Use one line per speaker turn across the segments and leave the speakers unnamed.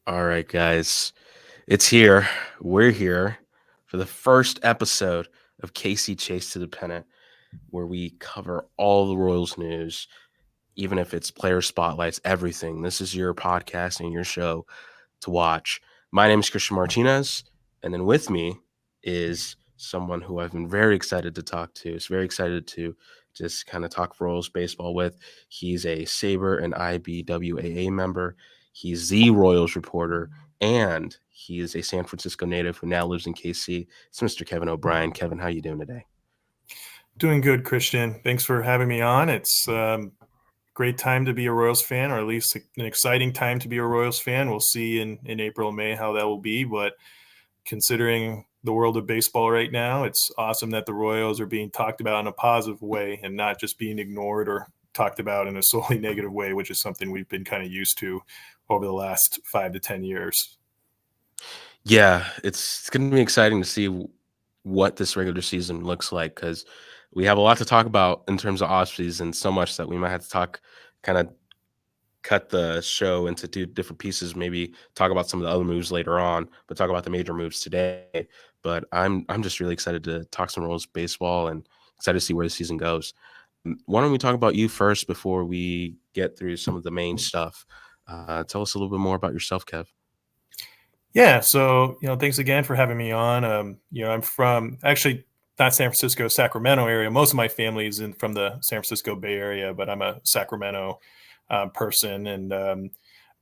All right, guys, it's here. We're here for the first episode of KC Chase to the Pennant, where we cover all the Royals news, even if it's player spotlights, everything. This is your podcast and your show to watch. My name is Christian Martinez, and then with me is someone who I've been very excited to talk to. Is very excited to just kind of talk Royals baseball with. He's a Sabre and IBWAA member. He's the Royals reporter, and he is a San Francisco native who now lives in KC. It's Mr. Kevin O'Brien. Kevin, how you doing today?
Doing good, Christian. Thanks for having me on. It's great time to be a Royals fan, or at least an exciting time to be a Royals fan. We'll see in April and May how that will be. But considering the world of baseball right now, it's awesome that the Royals are being talked about in a positive way and not just being ignored or talked about in a solely negative way, which is something we've been kind of used to over the last 5 to 10 years.
Yeah, it's going to be exciting to see what this regular season looks like because we have a lot to talk about in terms of offseason, so much that we might have to talk kind of cut the show into two different pieces, maybe talk about some of the other moves later on, but talk about the major moves today. But I'm just really excited to talk some Royals baseball and excited to see where the season goes. Why don't we talk about you first before we get through some of the main stuff? Tell us a little bit more about yourself, Kev.
Yeah, so thanks again for having me on. I'm from actually not San Francisco, Sacramento area. Most of my family is from the San Francisco Bay Area, but I'm a Sacramento person, and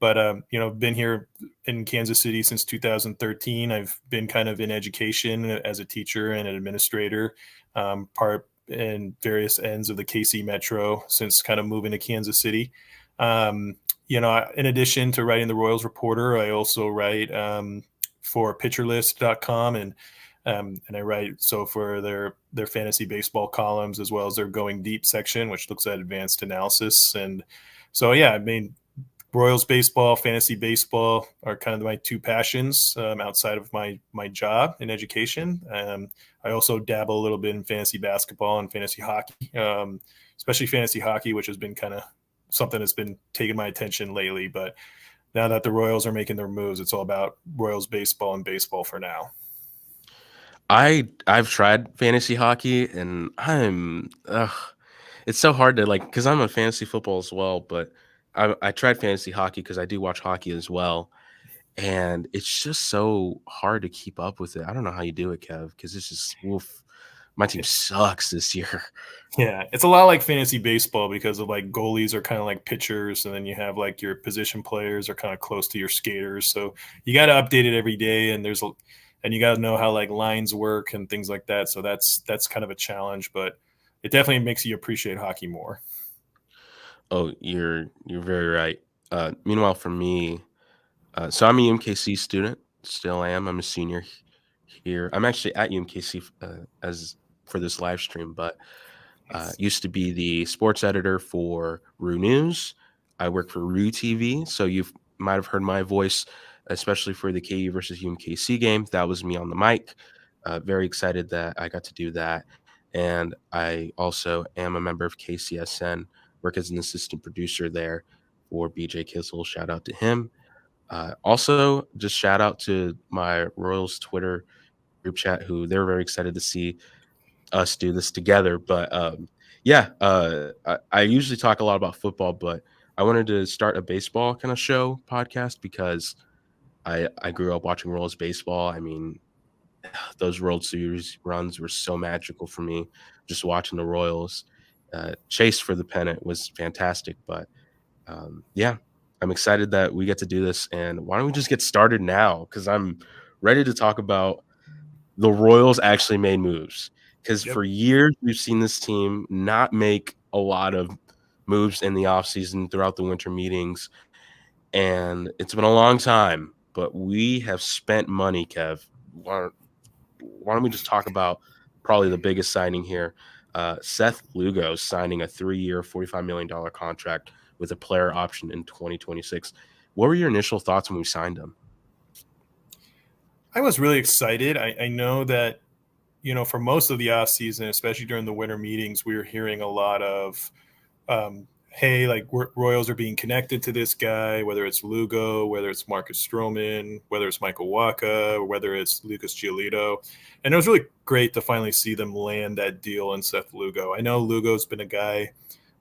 been here in Kansas City since 2013. I've been kind of in education as a teacher and an administrator, part in various ends of the KC Metro since kind of moving to Kansas City. Um, in addition to writing the Royals Reporter, I also write for pitcherlist.com and I write for their fantasy baseball columns as well as their Going Deep section, which looks at advanced analysis. And so, yeah, I mean, Royals baseball, fantasy baseball are kind of my two passions outside of my job in education. I also dabble a little bit in fantasy basketball and fantasy hockey, especially fantasy hockey, which has been kind of something that's been taking my attention lately. But now that the Royals are making their moves, it's all about Royals baseball and baseball for now.
I've tried fantasy hockey and it's so hard to like because I'm a fantasy football as well, but I tried fantasy hockey because I do watch hockey as well. And it's just so hard to keep up with it. I don't know how you do it, Kev, because it's just woof. My team sucks this year.
Yeah, it's a lot like fantasy baseball because of like goalies are kind of like pitchers, and then you have like your position players are kind of close to your skaters. So you got to update it every day, and and you got to know how like lines work and things like that. So that's kind of a challenge, but it definitely makes you appreciate hockey more.
Oh, you're very right. Meanwhile, for me, so I'm a UMKC student. Still am. I'm a senior here. I'm actually at UMKC as for this live stream, but used to be the sports editor for Rue News. I work for Rue TV, so you might have heard my voice, especially for the KU versus UMKC game. That was me on the mic. Very excited that I got to do that. And I also am a member of KCSN, work as an assistant producer there for BJ Kissel. Shout out to him. Also, just shout out to my Royals Twitter group chat, who they're very excited to see us do this together. But yeah, I usually talk a lot about football, but I wanted to start a baseball kind of show podcast because I grew up watching Royals baseball. I mean, those World Series runs were so magical for me. Just watching the Royals chase for the pennant was fantastic. But yeah, I'm excited that we get to do this. And why don't we just get started now? Because I'm ready to talk about the Royals actually made moves. Because
Yep.
for years, we've seen this team not make a lot of moves in the offseason throughout the winter meetings. And it's been a long time, but we have spent money, Kev. Why don't we just talk about probably the biggest signing here? Seth Lugo signing a 3-year, $45 million contract with a player option in 2026. What were your initial thoughts when we signed him?
I was really excited. I know that for most of the off season, especially during the winter meetings, we were hearing a lot of hey, like Royals are being connected to this guy, whether it's Lugo, whether it's Marcus Stroman, whether it's Michael Wacha, whether it's Lucas Giolito. And it was really great to finally see them land that deal in Seth Lugo. I know Lugo's been a guy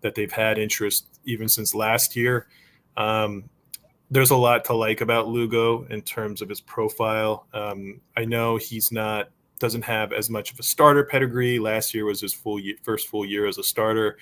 that they've had interest even since last year. Um, there's a lot to like about Lugo in terms of his profile. I know he's not doesn't have as much of a starter pedigree. Last year was his first full year as a starter.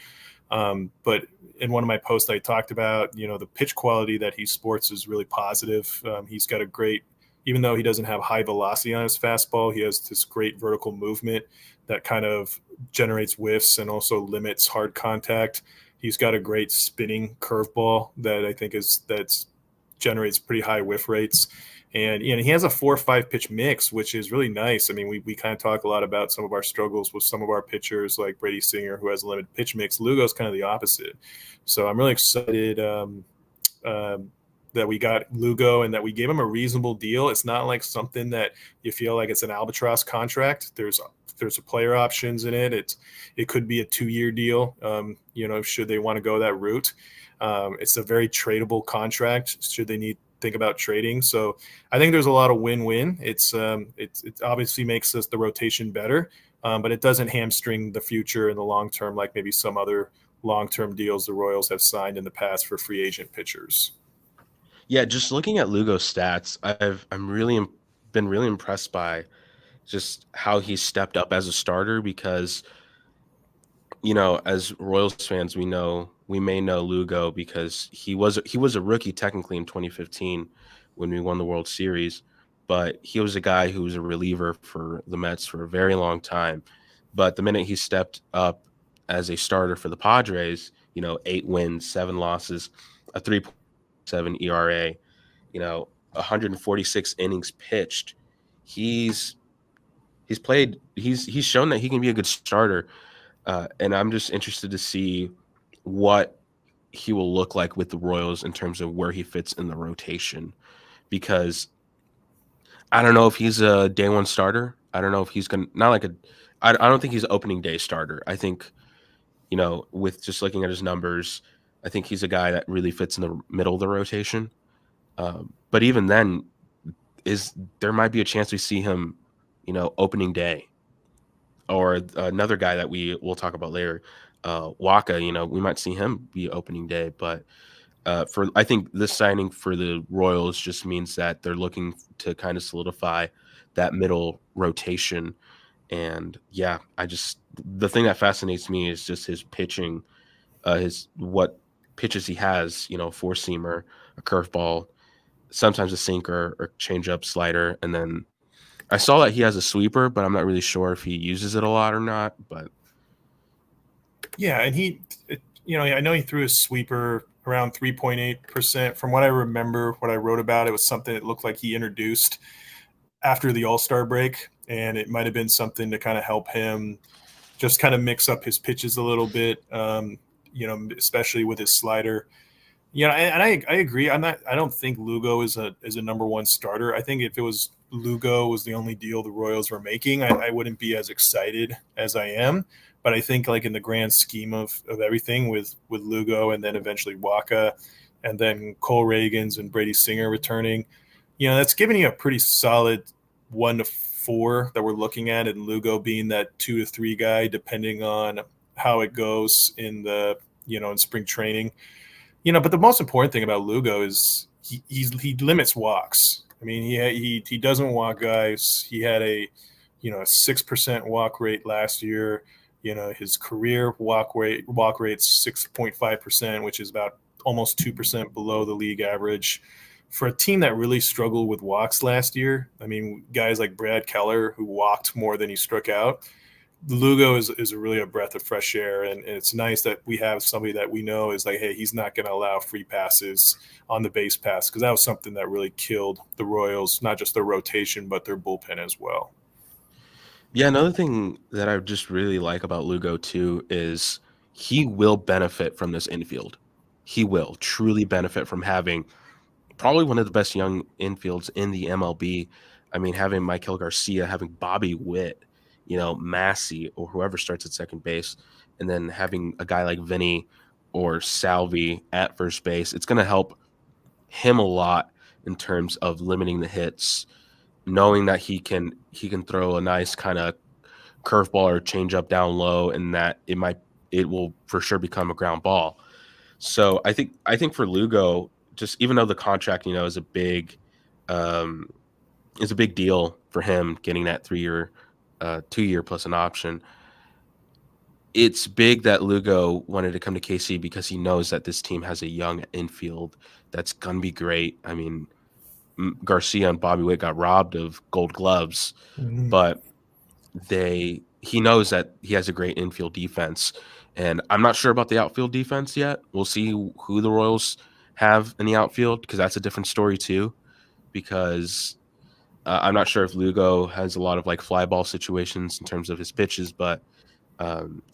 But in one of my posts, I talked about, the pitch quality that he sports is really positive. He's got a great, even though he doesn't have high velocity on his fastball, he has this great vertical movement that kind of generates whiffs and also limits hard contact. He's got a great spinning curveball that I think that's generates pretty high whiff rates. And he has a 4 or 5 pitch mix, which is really nice. I mean, we kind of talk a lot about some of our struggles with some of our pitchers like Brady Singer, who has a limited pitch mix. Lugo's kind of the opposite. So I'm really excited that we got Lugo and that we gave him a reasonable deal. It's not like something that you feel like it's an albatross contract. There's a player options in it. It could be a 2-year deal, should they want to go that route. It's a very tradable contract should they think about trading. So I think there's a lot of win-win. It obviously makes us the rotation better, but it doesn't hamstring the future in the long term like maybe some other long-term deals the Royals have signed in the past for free agent pitchers.
Yeah, just looking at Lugo's stats, been really impressed by just how he stepped up as a starter because as Royals fans, we may know Lugo because he was a rookie technically in 2015 when we won the World Series, but he was a guy who was a reliever for the Mets for a very long time. But the minute he stepped up as a starter for the Padres, 8 wins, 7 losses, a 3.7 ERA, 146 innings pitched. He's he's shown that he can be a good starter. And I'm just interested to see what he will look like with the Royals in terms of where he fits in the rotation. Because I don't know if he's a day one starter. I don't know if he's going to, not like I don't think he's an opening day starter. I think, with just looking at his numbers, I think he's a guy that really fits in the middle of the rotation. But even then, there might be a chance we see him, opening day, or another guy that we will talk about later, Wacha. We might see him be opening day, but I think this signing for the Royals just means that they're looking to kind of solidify that middle rotation. And yeah, the thing that fascinates me is just his pitching, his what pitches he has. Four seamer, a curveball, sometimes a sinker or changeup, slider, and then I saw that he has a sweeper, but I'm not really sure if he uses it a lot or not. But
Yeah, and I know he threw his sweeper around 3.8%. From what I remember, what I wrote about, it was something that looked like he introduced after the All-Star break, and it might have been something to kind of help him just kind of mix up his pitches a little bit, especially with his slider. And I agree. I don't think Lugo is a number one starter. I think if it was Lugo was the only deal the Royals were making, I wouldn't be as excited as I am. But I think like in the grand scheme of everything with Lugo and then eventually Wacha and then Cole Reagans and Brady Singer returning, that's giving you a pretty solid 1 to 4 that we're looking at, and Lugo being that 2 to 3 guy, depending on how it goes in the in spring training. But the most important thing about Lugo is he limits walks. I mean, he doesn't walk guys. He had a 6% walk rate last year. His career walk rate's 6.5%, which is about almost 2% below the league average. For a team that really struggled with walks last year, I mean, guys like Brad Keller, who walked more than he struck out, Lugo is really a breath of fresh air, and it's nice that we have somebody that we know is like, hey, he's not going to allow free passes on the base pass, because that was something that really killed the Royals, not just their rotation, but their bullpen as well.
yeah, another thing that I just really like about Lugo too is he will benefit from this infield. He will truly benefit from having probably one of the best young infields in the MLB. I mean, having Michael Garcia, having Bobby Witt, Massey, or whoever starts at second base, and then having a guy like Vinny or Salvi at first base, it's going to help him a lot in terms of limiting the hits, knowing that he can throw a nice kind of curveball or changeup down low, and that it will for sure become a ground ball. So I think for Lugo, just even though the contract um, is a big deal for him getting that 3 year, 2 year plus an option. It's big that Lugo wanted to come to KC because he knows that this team has a young infield that's gonna be great. I mean, Garcia and Bobby Witt got robbed of Gold Gloves,
Mhm.
but he knows that he has a great infield defense, and I'm not sure about the outfield defense yet. We'll see who the Royals have in the outfield because that's a different story too. Because I'm not sure if Lugo has a lot of like fly ball situations in terms of his pitches, but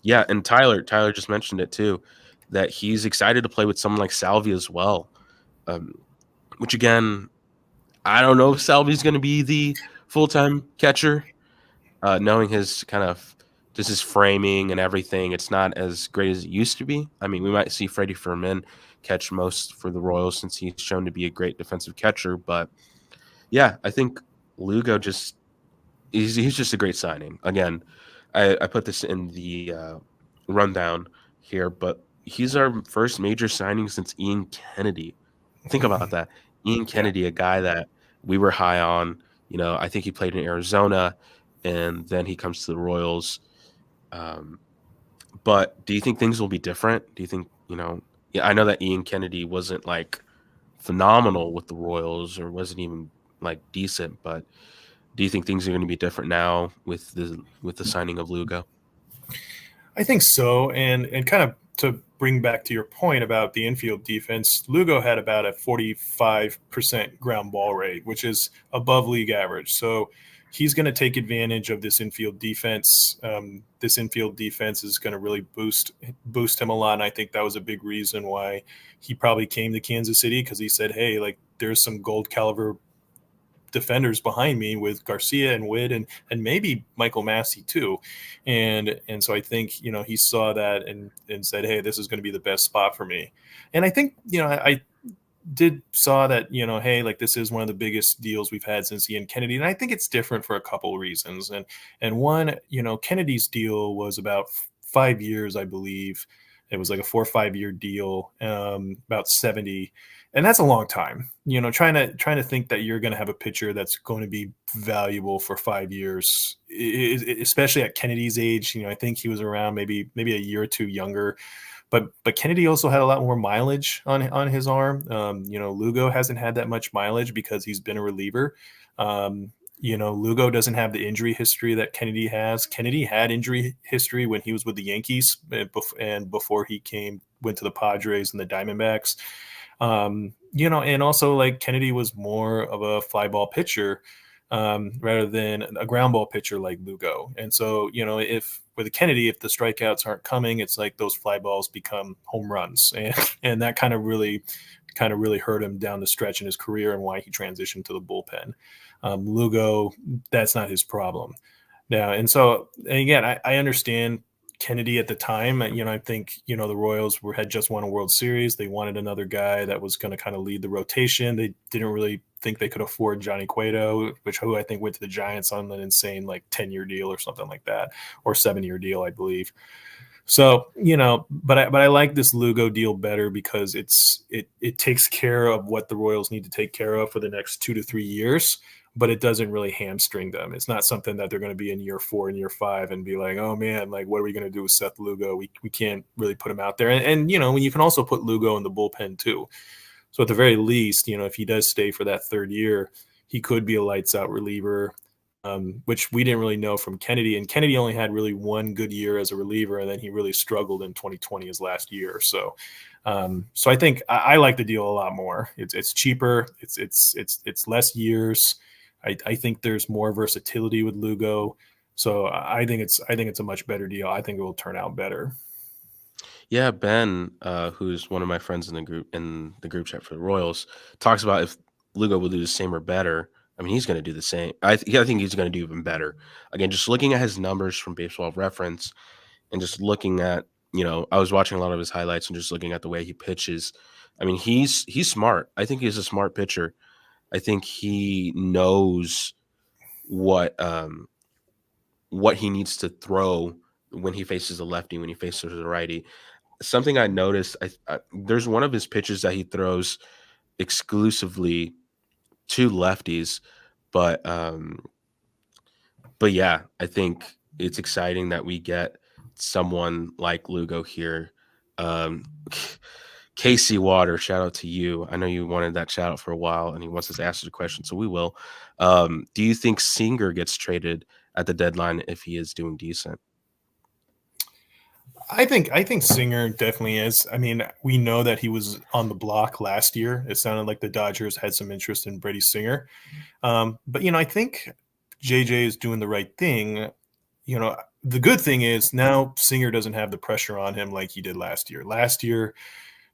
yeah, and Tyler just mentioned it too, that he's excited to play with someone like Salvi as well. Um, which again, I don't know if Salvi's going to be the full time catcher. Knowing his kind of just his framing and everything, it's not as great as it used to be. I mean, we might see Freddie Fermin catch most for the Royals since he's shown to be a great defensive catcher. But yeah, I think Lugo just he's just a great signing. Again, I put this in the rundown here, but he's our first major signing since Ian Kennedy. Think about that. Ian
Yeah.
Kennedy, a guy that we were high on. I think he played in Arizona, and then he comes to the Royals. Um, but do you think things will be different? Do you think, yeah, I know that Ian Kennedy wasn't like phenomenal with the Royals or wasn't even like decent, but do you think things are going to be different now with the signing of Lugo?
I think so. And kind of to bring back to your point about the infield defense, Lugo had about a 45% ground ball rate, which is above league average. So he's going to take advantage of this infield defense. This infield defense is going to really boost him a lot. And I think that was a big reason why he probably came to Kansas City, because he said, hey, like there's some gold caliber defenders behind me with Garcia and Witt and maybe Michael Massey too. And so I think, he saw that and said, hey, this is going to be the best spot for me. And I think, I did saw that, hey, like this is one of the biggest deals we've had since Ian Kennedy. And I think it's different for a couple of reasons. And one, Kennedy's deal was about 5 years, I believe. It was like a 4 or 5 year deal, about 70, and that's a long time. Trying to think that you're going to have a pitcher that's going to be valuable for 5 years, especially at Kennedy's age. I think he was around maybe a year or two younger, but Kennedy also had a lot more mileage on his arm. Lugo hasn't had that much mileage because he's been a reliever. Lugo doesn't have the injury history that Kennedy has. Kennedy had injury history when he was with the Yankees and before he went to the Padres and the Diamondbacks. And also like Kennedy was more of a fly ball pitcher rather than a ground ball pitcher like Lugo. And so, if with Kennedy, if the strikeouts aren't coming, it's like those fly balls become home runs, and that kind of really hurt him down the stretch in his career and why he transitioned to the bullpen. Lugo, that's not his problem now. And so, and again, I understand Kennedy at the time. I think, the Royals had just won a World Series. They wanted another guy that was going to kind of lead the rotation. They didn't really think they could afford Johnny Cueto, who I think went to the Giants on an insane like 10-year deal or something like that, or 7-year deal, I believe. So, but I like this Lugo deal better because it takes care of what the Royals need to take care of for the next 2 to 3 years, but it doesn't really hamstring them. It's not something that they're going to be in year 4 and year 5 and be like, oh man, like what are we going to do with Seth Lugo? We can't really put him out there. And when you can also put Lugo in the bullpen too. So at the very least, if he does stay for that 3rd year, he could be a lights out reliever, which we didn't really know from Kennedy. And Kennedy only had really one good year as a reliever, and then he really struggled in 2020, his last year. So I think I like the deal a lot more. It's cheaper. It's less years. I think there's more versatility with Lugo. So I think it's a much better deal. I think it will turn out better.
Yeah, Ben, who's one of my friends in the group chat for the Royals, talks about if Lugo will do the same or better. I mean, he's going to do the same. I think he's going to do even better. Again, just looking at his numbers from Baseball Reference and just looking at I was watching a lot of his highlights and just looking at the way he pitches. I mean, he's smart. I think he's a smart pitcher. I think he knows what what he needs to throw when he faces a lefty, when he faces a righty. Something I noticed, there's one of his pitches that he throws exclusively to lefties, but yeah, I think it's exciting that we get someone like Lugo here. Um, Casey Water, shout out to you. I know you wanted that shout out for a while, and he wants us to answer the question, so we will. Do you think Singer gets traded at the deadline if he is doing decent?
I think Singer definitely is. I mean, we know that he was on the block last year. It sounded like the Dodgers had some interest in Brady Singer. But I think JJ is doing the right thing. The good thing is now Singer doesn't have the pressure on him like he did last year. Last year,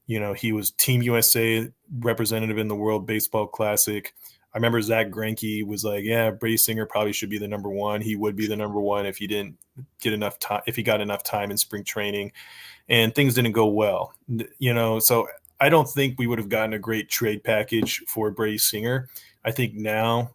he was Team USA representative in the World Baseball Classic. I remember Zach Greinke was like, "Yeah, Brady Singer probably should be the number one. He would be the number one if he didn't get enough time, if he got enough time in spring training." And things didn't go well. So I don't think we would have gotten a great trade package for Brady Singer. I think now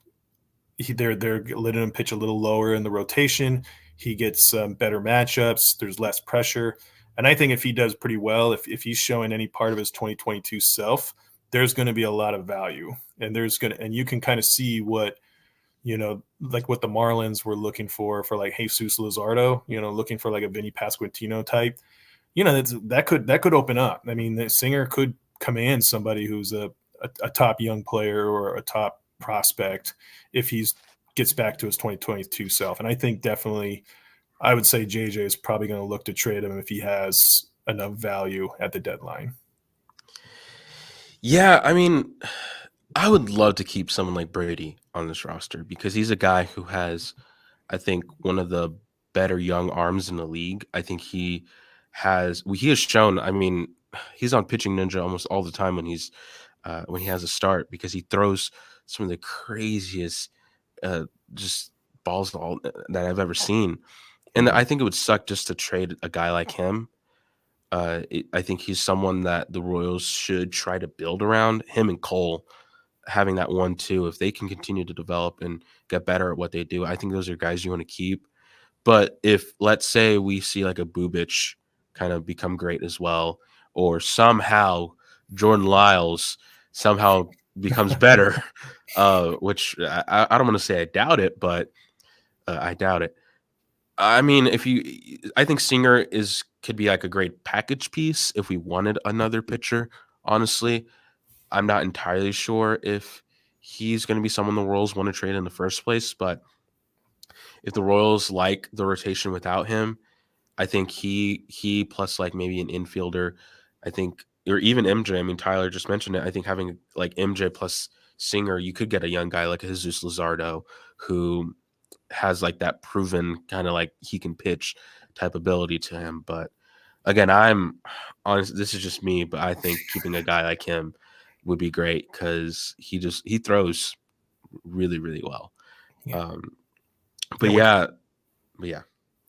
they're letting him pitch a little lower in the rotation. He gets better matchups. There's less pressure. And I think if he does pretty well, if he's showing any part of his 2022 self, there's going to be a lot of value. And you can kind of see what, like what the Marlins were looking for like Jesus Luzardo, looking for like a Vinny Pasquantino type. That could open up. I mean, the Singer could command somebody who's a top young player or a top prospect if he's gets back to his 2022 self. And I think definitely I would say JJ is probably going to look to trade him if he has enough value at the deadline.
Yeah, I mean, I would love to keep someone like Brady on this roster because he's a guy who has, I think, one of the better young arms in the league. I think he has shown. I mean, he's on Pitching Ninja almost all the time when he has a start because he throws some of the craziest just balls that I've ever seen. And I think it would suck just to trade a guy like him. I think he's someone that the Royals should try to build around. Him and Cole having that 1-2, if they can continue to develop and get better at what they do, I think those are guys you want to keep. But if, let's say, we see like a Bubich kind of become great as well, or somehow Jordan Lyles somehow becomes better, which I don't want to say I doubt it, but I doubt it. I mean, I think Singer could be like a great package piece if we wanted another pitcher. Honestly, I'm not entirely sure if he's going to be someone the Royals want to trade in the first place, but if the Royals like the rotation without him, I think he plus like maybe an infielder, I think, or even MJ. I mean, Tyler just mentioned it. I think having like MJ plus Singer, you could get a young guy like Jesus Luzardo who has like that proven kind of like he can pitch type ability to him. But again, I'm honest. This is just me, but I think keeping a guy like him would be great because he throws really really well.
Yeah.
Um, but
Yeah,
yeah, but yeah.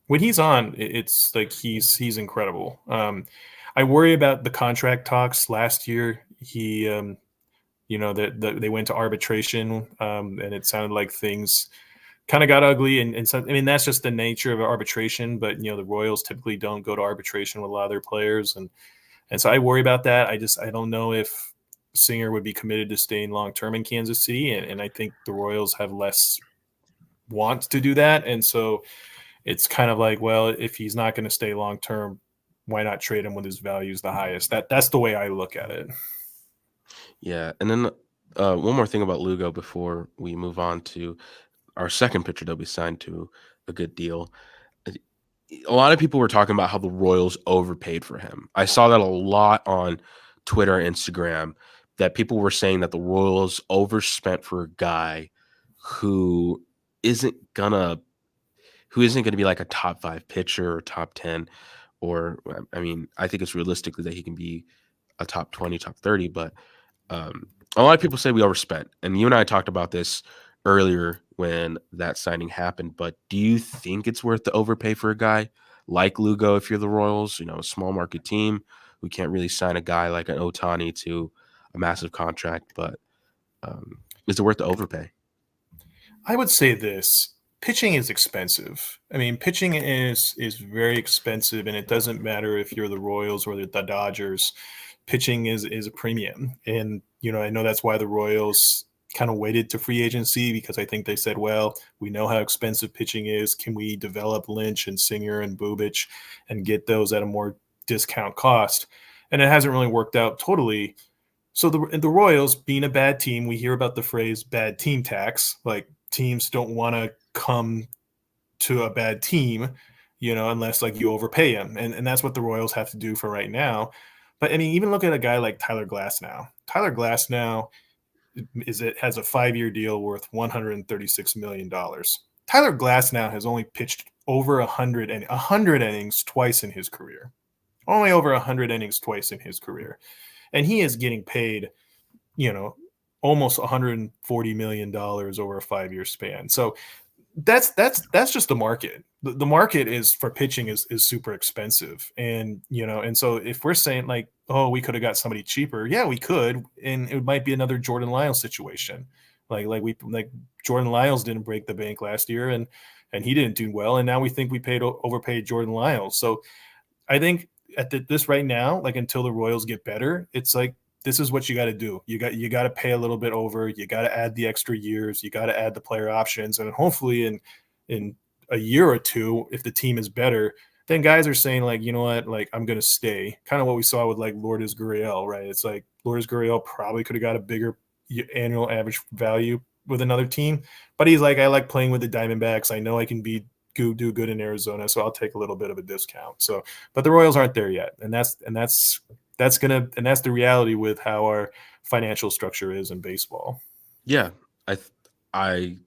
when he's on, it's like he's incredible. I worry about the contract talks last year. He, that they went to arbitration, and it sounded like things kind of got ugly. And so, I mean, that's just the nature of arbitration. But the Royals typically don't go to arbitration with a lot of their players, and so I worry about that. I don't know if Singer would be committed to staying long term in Kansas City, and I think the Royals have less want to do that, and so it's kind of like, well, if he's not going to stay long term, why not trade him when his value is the highest? That's the way I look at it.
Yeah, and then one more thing about Lugo before we move on to our second pitcher that we signed to a good deal. A lot of people were talking about how the Royals overpaid for him. I saw that a lot on Twitter, Instagram, that people were saying that the Royals overspent for a guy who isn't gonna be like a top 5 pitcher or top 10, or I mean, I think it's realistically that he can be a top 20, top 30, but a lot of people say we overspent. And you and I talked about this earlier when that signing happened, but do you think it's worth the overpay for a guy like Lugo if you're the Royals, a small market team who can't really sign a guy like an Otani to a massive contract. But is it worth the overpay?
I would say this: pitching is expensive. I mean, pitching is very expensive, and it doesn't matter if you're the Royals or the Dodgers. Pitching is a premium, and I know that's why the Royals kind of waited to free agency, because I think they said, well, we know how expensive pitching is. Can we develop Lynch and Singer and Bubich and get those at a more discount cost? And it hasn't really worked out totally. So the Royals, being a bad team, we hear about the phrase "bad team tax." Like, teams don't want to come to a bad team, unless like you overpay them, and that's what the Royals have to do for right now. But I mean, even look at a guy like Tyler Glasnow. Tyler Glasnow has a 5-year deal worth $136 million. Tyler Glasnow has only pitched over 100 innings twice in his career. Only over 100 innings twice in his career, and he is getting paid, almost $140 million over a 5-year span. So that's just the market. The market is for pitching is super expensive, and and so if we're saying like, oh, we could have got somebody cheaper, yeah, we could, and it might be another Jordan Lyles situation. Like Jordan Lyles didn't break the bank last year, and he didn't do well, and now we think we overpaid Jordan Lyles. So I think at this right now, like until the Royals get better, it's like, this is what you got to do. You got to pay a little bit over. You got to add the extra years. You got to add the player options, and hopefully in a year or two, if the team is better, then guys are saying like, you know what, like I'm gonna stay. Kind of what we saw with like Lourdes Gurriel, right? It's like Lourdes Gurriel probably could have got a bigger annual average value with another team, but he's like, I like playing with the Diamondbacks. I know I can do good in Arizona, so I'll take a little bit of a discount. So, but the Royals aren't there yet, and that's the reality with how our financial structure is in baseball.
Yeah, I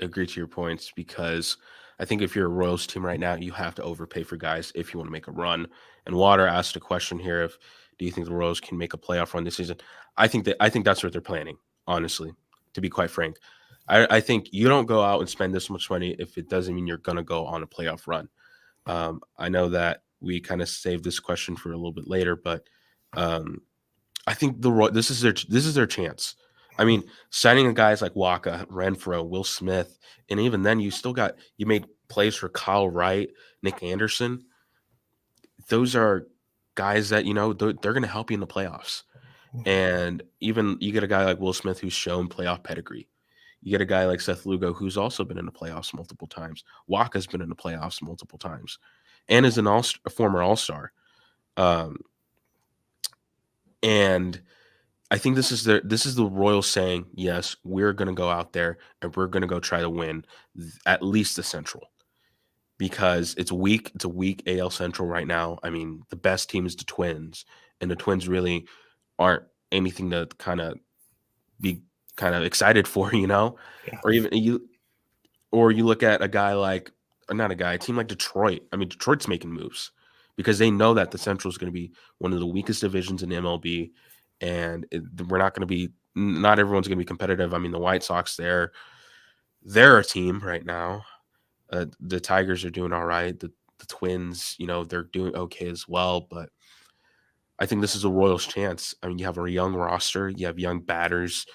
agree to your points because I think if you're a Royals team right now, you have to overpay for guys if you want to make a run. And Water asked a question here: if do you think the Royals can make a playoff run this season? I think that's what they're planning. Honestly, to be quite frank, I think you don't go out and spend this much money if it doesn't mean you're gonna go on a playoff run. I know that we kind of saved this question for a little bit later, but um, I think this is their chance. I mean, signing a guys like Waka, Renfroe, Will Smith, and even then you made plays for Kyle Wright, Nick Anderson. Those are guys that they're going to help you in the playoffs. And even you get a guy like Will Smith who's shown playoff pedigree. You get a guy like Seth Lugo who's also been in the playoffs multiple times. Waka's been in the playoffs multiple times, and is a former All-Star. Um, and I think this is the Royals saying, yes, we're going to go out there and we're going to go try to win at least the Central, because it's weak. It's a weak AL Central right now. I mean, the best team is the Twins, and the Twins really aren't anything to kind of be kind of excited for,
Yeah.
or even you look at a guy like, or not a guy, a team like Detroit. I mean, Detroit's making moves because they know that the Central is going to be one of the weakest divisions in MLB, and we're not going to be. Not everyone's going to be competitive. I mean, the White Sox, they're a team right now. The Tigers are doing all right. The Twins, they're doing okay as well. But I think this is a Royals' chance. I mean, you have a young roster, you have young batters,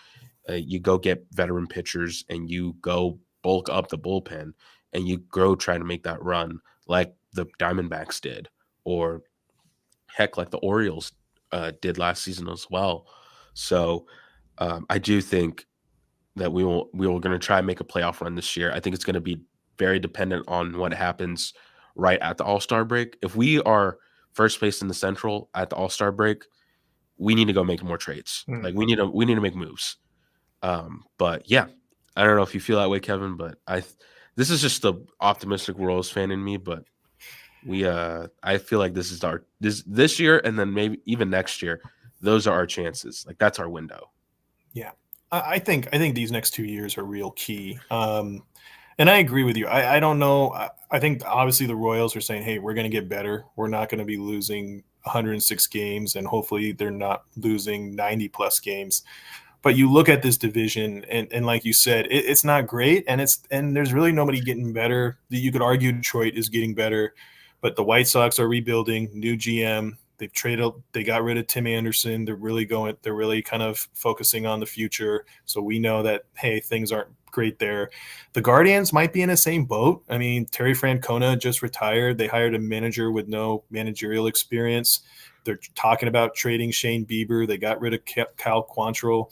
you go get veteran pitchers, and you go bulk up the bullpen, and you go try to make that run like the Diamondbacks did, or heck, like the Orioles did last season as well. So I do think that we were going to try and make a playoff run this year. I think it's going to be very dependent on what happens right at the All-Star break. If we are first place in the Central at the All-Star break, we need to go make more trades.
Mm.
Like we need to make moves. But yeah, I don't know if you feel that way, Kevin, but this is just the optimistic Royals fan in me, but I feel like this is this year, and then maybe even next year, those are our chances. Like that's our window.
Yeah, I think these next 2 years are real key. And I agree with you. I don't know. I think obviously the Royals are saying, hey, we're going to get better. We're not going to be losing 106 games, and hopefully they're not losing 90 plus games. But you look at this division, and like you said, it's not great, and there's really nobody getting better. You could argue Detroit is getting better, But the White Sox are rebuilding, new GM. They got rid of Tim Anderson. They're really kind of focusing on the future. So we know that, hey, things aren't great there. The Guardians might be in the same boat. I mean, Terry Francona just retired. They hired a manager with no managerial experience. They're talking about trading Shane Bieber. They got rid of Cal Quantrill.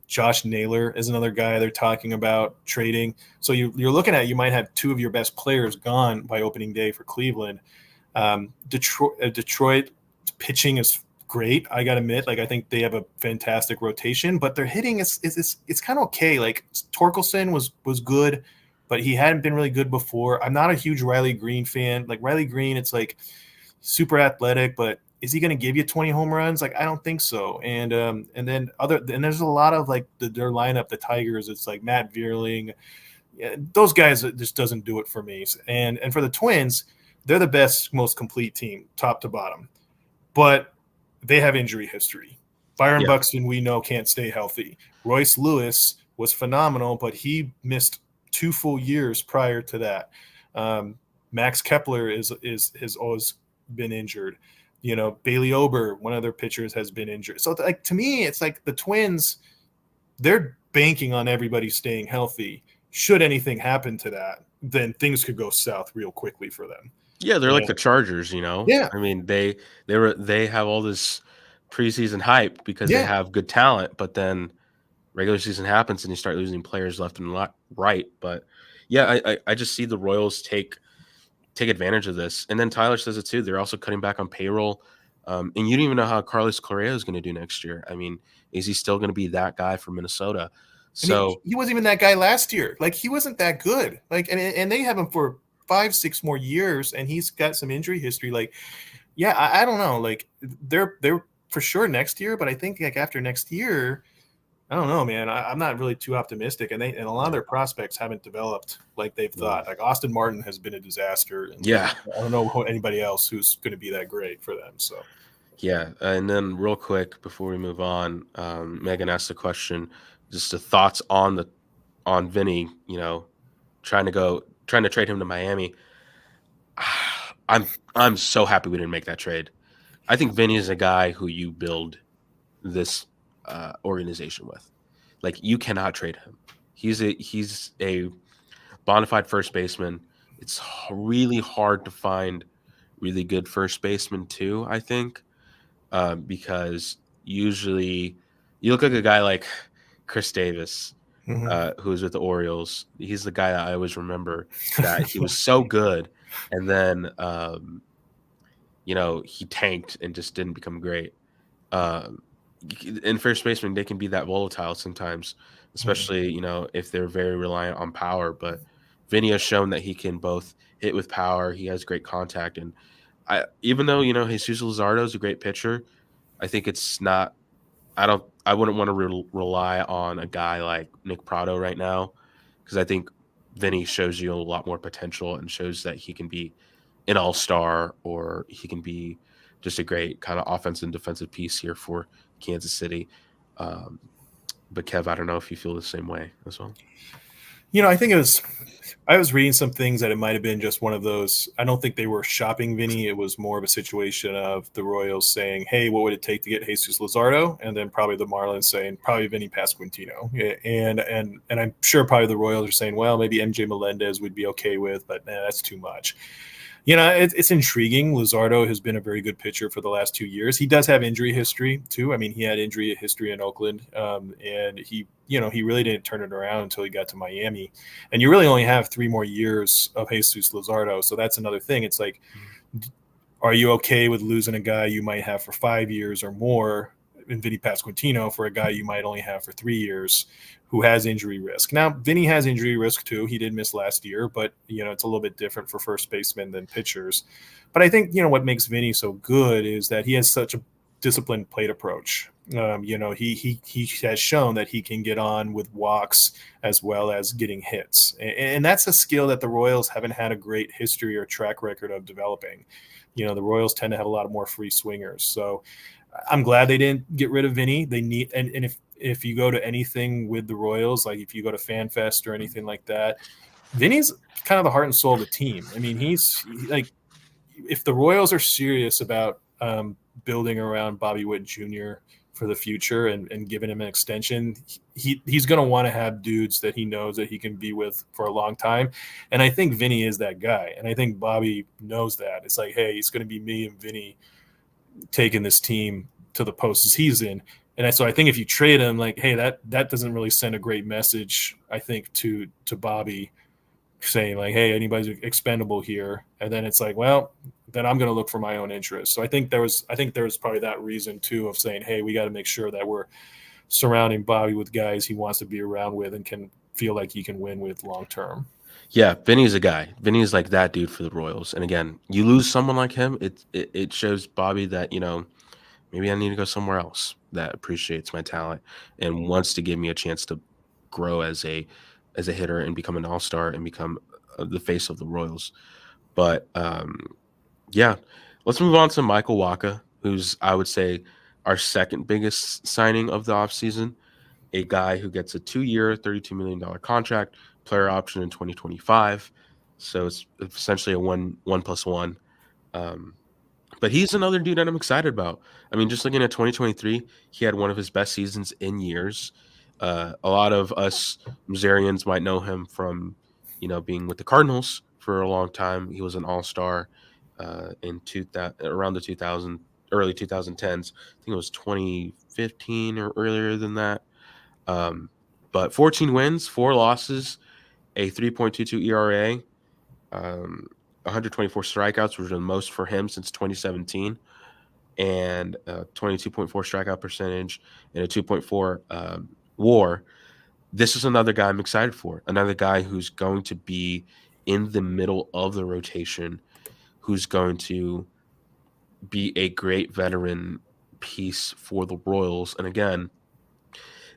Josh Naylor is another guy they're talking about trading. So you're looking at, you might have two of your best players gone by opening day for Cleveland. Detroit pitching is great. I gotta admit, like, I think they have a fantastic rotation, but their hitting is kind of okay. Like, Torkelson was good, but he hadn't been really good before. I'm not a huge Riley Green fan. Like, Riley Green, it's like super athletic, but is he going to give you 20 home runs? Like, I don't think so. And there's a lot of, like, their lineup, the Tigers. It's like Matt Vierling. Yeah, those guys, it just doesn't do it for me. And for the Twins, they're the best, most complete team, top to bottom, but they have injury history. Byron
Yeah.
Buxton, we know, can't stay healthy. Royce Lewis was phenomenal, but he missed 2 full years prior to that. Max Kepler has always been injured. Bailey Ober, one of their pitchers, has been injured. So, like, to me, it's like the Twins, they're banking on everybody staying healthy. Should anything happen to that, then things could go south real quickly for them.
Yeah, they're like
And
the Chargers, you know?
yeah,
I mean, they have all this preseason hype because they
yeah.
have good talent, but then regular season happens and you start losing players left and right. But yeah, I just see the Royals take advantage of this. And then Tyler says it too. They're also cutting back on payroll. And you don't even know how Carlos Correa is going to do next year. I mean, is he still going to be that guy from Minnesota?
And
So
he wasn't even that guy last year. Like, he wasn't that good. Like, and they have him for 5-6 more years, and he's got some injury history. Like, yeah, I don't know. Like, they're for sure next year, but I think, like, after next year, I don't know, man. I'm not really too optimistic, and a lot of their prospects haven't developed like they've thought. Like, Austin Martin has been a disaster, and
yeah,
I don't know anybody else who's going to be that great for them. So,
yeah. And then real quick before we move on, Megan asked the question, just the thoughts on Vinny, trying to trade him to Miami. I'm so happy we didn't make that trade. I think Vinny is a guy who you build this organization with. Like, you cannot trade him. He's a bona fide first baseman. It's really hard to find really good first baseman too. I think because usually you look like a guy like Chris Davis, who was with the Orioles. He's the guy that I always remember that he was so good, and then he tanked and just didn't become great. Um, in first baseman, they can be that volatile sometimes, especially if they're very reliant on power. But Vinny has shown that he can both hit with power. He has great contact, and even though Jesus Luzardo is a great pitcher, I think it's not. I wouldn't want to rely on a guy like Nick Prado right now because I think Vinny shows you a lot more potential and shows that he can be an all-star or he can be just a great kind of offensive and defensive piece here for Kansas City. Um, but Kev, I don't know if you feel the same way as well.
I think I was reading some things that it might have been just one of those. I don't think they were shopping Vinny. It was more of a situation of the Royals saying, hey, what would it take to get Jesus Luzardo? And then probably the Marlins saying, probably Vinny Pasquantino. And I'm sure probably the Royals are saying, well, maybe MJ Melendez would be okay with, but that's too much. It's intriguing. Luzardo has been a very good pitcher for the last 2 years. He does have injury history too. I mean, he had injury history in Oakland, and he really didn't turn it around until he got to Miami. And you really only have 3 more years of Jesus Luzardo, so that's another thing. It's like, are you okay with losing a guy you might have for 5 years or more in Vinny Pasquantino for a guy you might only have for 3 years who has injury risk? Now, Vinny has injury risk too. He did miss last year, but it's a little bit different for first basemen than pitchers. But I think what makes Vinny so good is that he has such a disciplined plate approach. He has shown that he can get on with walks as well as getting hits, and that's a skill that the Royals haven't had a great history or track record of developing. The Royals tend to have a lot of more free swingers, so I'm glad they didn't get rid of Vinny. They need, and if you go to anything with the Royals, like if you go to FanFest or anything like that, Vinny's kind of the heart and soul of the team. I mean, he's like, if the Royals are serious about building around Bobby Witt Jr. for the future and giving him an extension, he's going to want to have dudes that he knows that he can be with for a long time. And I think Vinny is that guy. And I think Bobby knows that. It's like, hey, it's going to be me and Vinny taking this team to the postseason. And so I think if you trade him, like, hey, that doesn't really send a great message, I think, to Bobby, saying like, hey, anybody's expendable here. And then it's like, well, then I'm going to look for my own interest. So I think there was probably that reason too of saying, hey, we got to make sure that we're surrounding Bobby with guys he wants to be around with and can feel like he can win with long term.
Yeah, Vinny's a guy. Vinny's like that dude for the Royals. And again, you lose someone like him, it shows Bobby that, maybe I need to go somewhere else that appreciates my talent and wants to give me a chance to grow as a hitter and become an all-star and become the face of the Royals. But yeah, let's move on to Michael Wacha, who's, I would say, our second biggest signing of the offseason. A guy who gets a 2-year, $32 million contract, player option in 2025. So it's essentially a one plus one. But he's another dude that I'm excited about. I mean, just looking at 2023, he had one of his best seasons in years. A lot of us Missourians might know him from, being with the Cardinals for a long time. He was an all-star in around the 2000 early 2010s. I think it was 2015 or earlier than that. But 14 wins, 4 losses, a 3.22 ERA, 124 strikeouts, which are the most for him since 2017, and 22.4 strikeout percentage and a 2.4 WAR. This is another guy I'm excited for. Another guy who's going to be in the middle of the rotation, who's going to be a great veteran piece for the Royals. And again,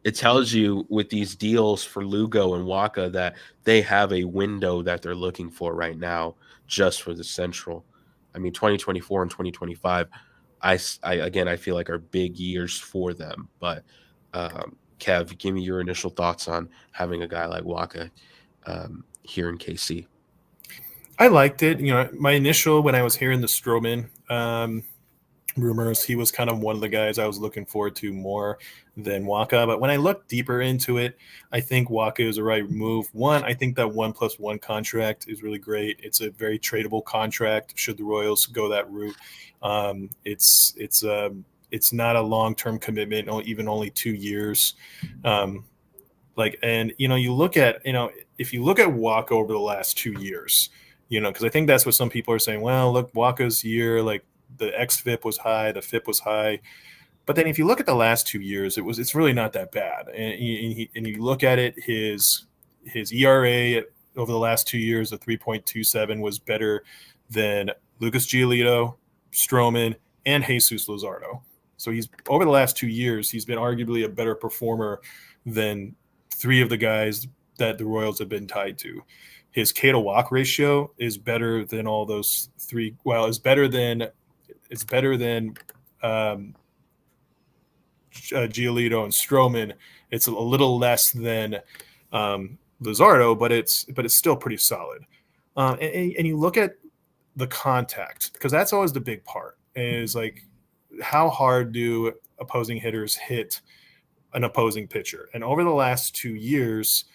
it tells you with these deals for Lugo and Wacha that they have a window that they're looking for right now just for the Central. I mean, 2024 and 2025, I feel like are big years for them. But Kev, give me your initial thoughts on having a guy like Wacha here in KC.
I liked it. My initial, when I was hearing the Stroman rumors, he was kind of one of the guys I was looking forward to more than Wacha. But when I looked deeper into it, I think Wacha is the right move. One, I think that 1+1 contract is really great. It's a very tradable contract should the Royals go that route. It's not a long-term commitment, even only 2 years. You look at, if you look at Wacha over the last 2 years, because I think that's what some people are saying. Well, look, Wacha's year, like the xFIP was high, the FIP was high, but then if you look at the last 2 years, it's really not that bad. And you look at it, his ERA over the last 2 years, the 3.27 was better than Lucas Giolito, Stroman, and Jesus Luzardo. So he's over the last 2 years, he's been arguably a better performer than 3 of the guys that the Royals have been tied to. His K to walk ratio is better than all those 3. Well, it's better than Giolito and Stroman. It's a little less than Luzardo, but it's still pretty solid. And you look at the contact, because that's always the big part, is like how hard do opposing hitters hit an opposing pitcher. And over the last 2 years,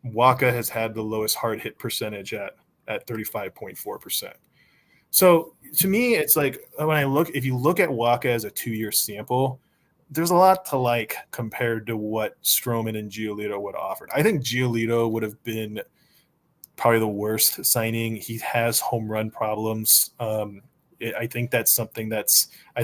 Wacha has had the lowest hard hit percentage at 35.4%. So to me, it's like if you look at Wacha as a 2-year sample, there's a lot to like compared to what Stroman and Giolito would have offered. I think Giolito would have been probably the worst signing. He has home run problems. I think that's something I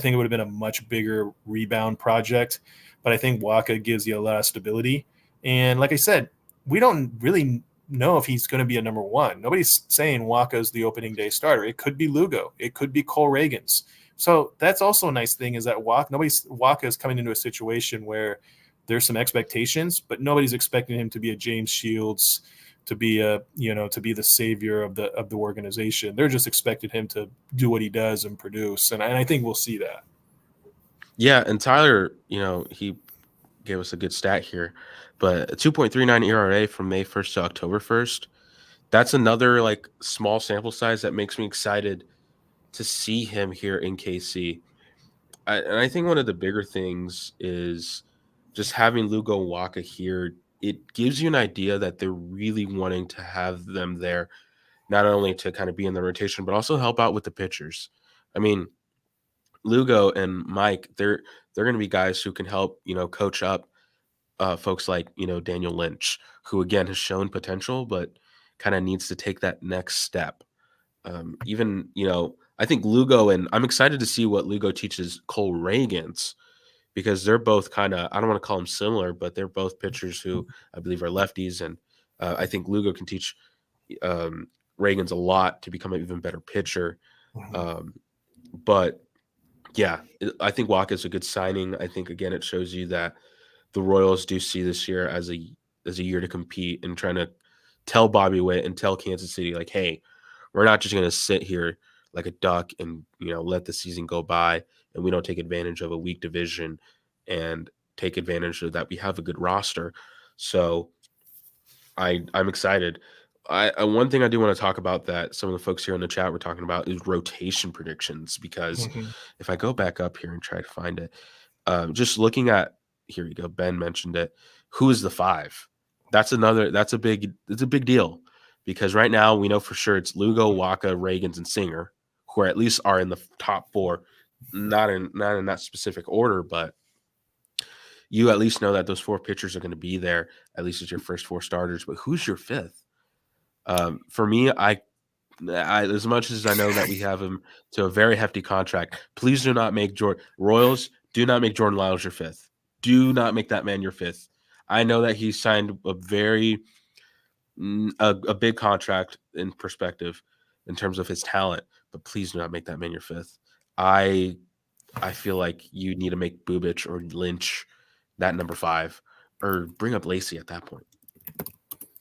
think it would have been a much bigger rebound project, but I think Wacha gives you a lot of stability. And like I said, we don't really know if he's going to be a number 1. Nobody's saying Wacha is the opening day starter. It could be Lugo. It could be Cole Reagans. So that's also a nice thing, is that Wacha is coming into a situation where there's some expectations, but nobody's expecting him to be a James Shields, to be the savior of the organization. They're just expecting him to do what he does and produce. And I think we'll see that.
Yeah, and Tyler, he gave us a good stat here, but a 2.39 ERA from May 1st to October 1st. that's another like small sample size that makes me excited to see him here in KC. And I think one of the bigger things is just having Lugo and Waka here. It gives you an idea that they're really wanting to have them there, not only to kind of be in the rotation, but also help out with the pitchers. I mean, Lugo and Mike, they're going to be guys who can help, coach up folks like Daniel Lynch, who again has shown potential, but kind of needs to take that next step. Even I think Lugo, and I'm excited to see what Lugo teaches Cole Reagans, because they're both kind of, I don't want to call them similar, but they're both pitchers who I believe are lefties, and I think Lugo can teach Reagans a lot to become an even better pitcher.
Mhm.
Um, but yeah, I think Waka is a good signing. I think again it shows you that the Royals do see this year as a year to compete and trying to tell Bobby Witt and tell Kansas City like, hey, we're not just going to sit here like a duck and let the season go by and we don't take advantage of a weak division and take advantage of that we have a good roster. So I'm excited. One thing I do want to talk about that some of the folks here in the chat were talking about is rotation predictions, because
Mhm.
if I go back up here and try to find it, just looking at, here you go, Ben mentioned it. Who is the five? It's a big deal, because right now we know for sure it's Lugo, Waka, Reagans, and Singer, who at least are in the top four, not in that specific order, but you at least know that those four pitchers are going to be there at least as your first four starters. But who's your fifth? For me, as much as I know that we have him to a very hefty contract, please do not make Royals. Do not make Jordan Lyles your fifth. Do not make that man your fifth. I know that he signed a big contract in perspective in terms of his talent, but please do not make that man your fifth. I I feel like you need to make Bubich or Lynch that number five, or bring up Lacey at that point.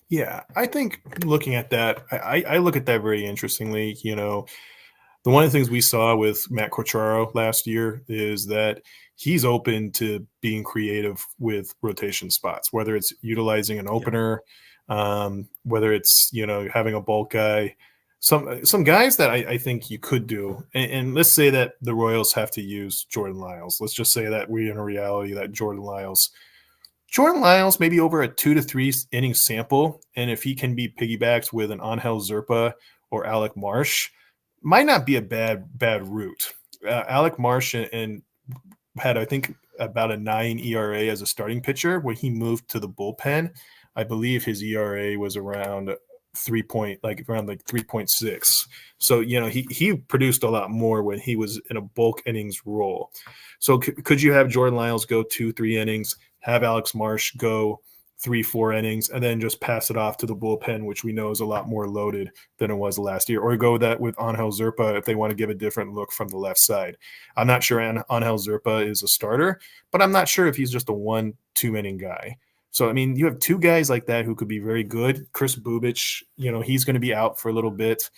Yeah, I think looking at that, I look at that very interestingly. The one of the things we saw with Matt Quatraro last year is that he's open to being creative with rotation spots, whether it's utilizing an
Yeah.
opener, whether it's having a bulk guy. Some guys that I think you could do, and let's say that the Royals have to use Jordan Lyles. Let's just say that we're in a reality that Jordan Lyles maybe over a 2 to 3 inning sample, and if he can be piggybacked with an Angel Zerpa or Alec Marsh, might not be a bad route. Alec Marsh and had, I think, about a 9 ERA as a starting pitcher. When he moved to the bullpen, I believe his ERA was around 3.6. So he produced a lot more when he was in a bulk innings role. So could you have Jordan Lyles go 2-3 innings, have Alex Marsh go 3-4 innings, and then just pass it off to the bullpen, which we know is a lot more loaded than it was last year, or go that with Angel Zerpa if they want to give a different look from the left side. I'm not sure Angel Zerpa is a starter, but I'm not sure if he's just a 1-2 inning guy. So, I mean, you have two guys like that who could be very good. Chris Bubich, he's going to be out for a little bit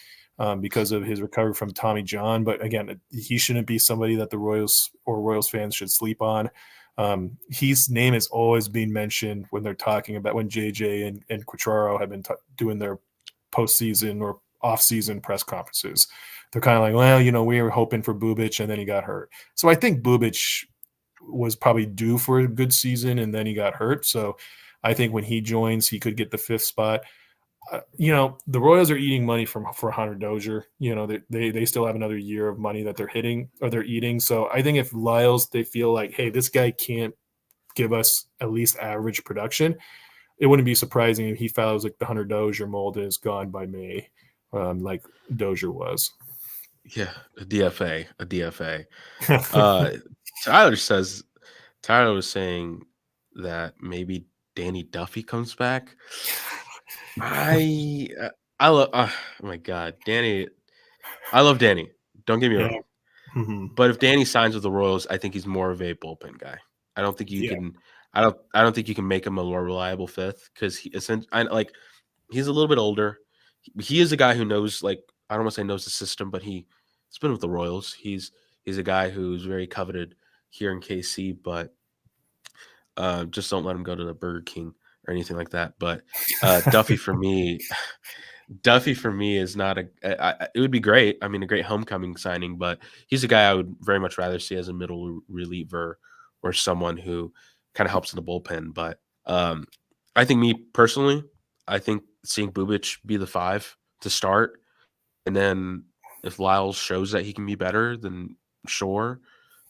because of his recovery from Tommy John. But again, he shouldn't be somebody that the Royals or Royals fans should sleep on. His name is always being mentioned when they're talking about when JJ and Quatraro have been doing their postseason or off-season press conferences. They're kind of like, well, we were hoping for Bubich, and then he got hurt. So I think Bubich was probably due for a good season, and then he got hurt. So I think when he joins, he could get the fifth spot. The Royals are eating money for Hunter Dozier. They still have another year of money that they're hitting or they're eating. So I think if Lyles, they feel like, hey, this guy can't give us at least average production, it wouldn't be surprising if he follows like the Hunter Dozier mold and is gone by May, like Dozier was.
Yeah, a DFA, a DFA. Uh, Tyler says Tyler was saying that maybe Danny Duffy comes back. I I love. Oh my God, Danny. I love Danny. Don't get me
Yeah.
wrong.
Mm-hmm.
But if Danny signs with the Royals, I think he's more of a bullpen guy. I don't think you
Yeah.
can. I don't think you can make him a more reliable fifth, because he's a little bit older. He is a guy who knows, like, I don't want to say knows the system, but he's been with the Royals. He's a guy who's very coveted here in KC, but just don't let him go to the Burger King or anything like that. But Duffy for me, Duffy for me is not it would be great. I mean, a great homecoming signing, but he's a guy I would very much rather see as a middle reliever or someone who kind of helps in the bullpen. But I think me personally, I think seeing Bubic be the 5 to start, and then if Lyles shows that he can be better, then sure.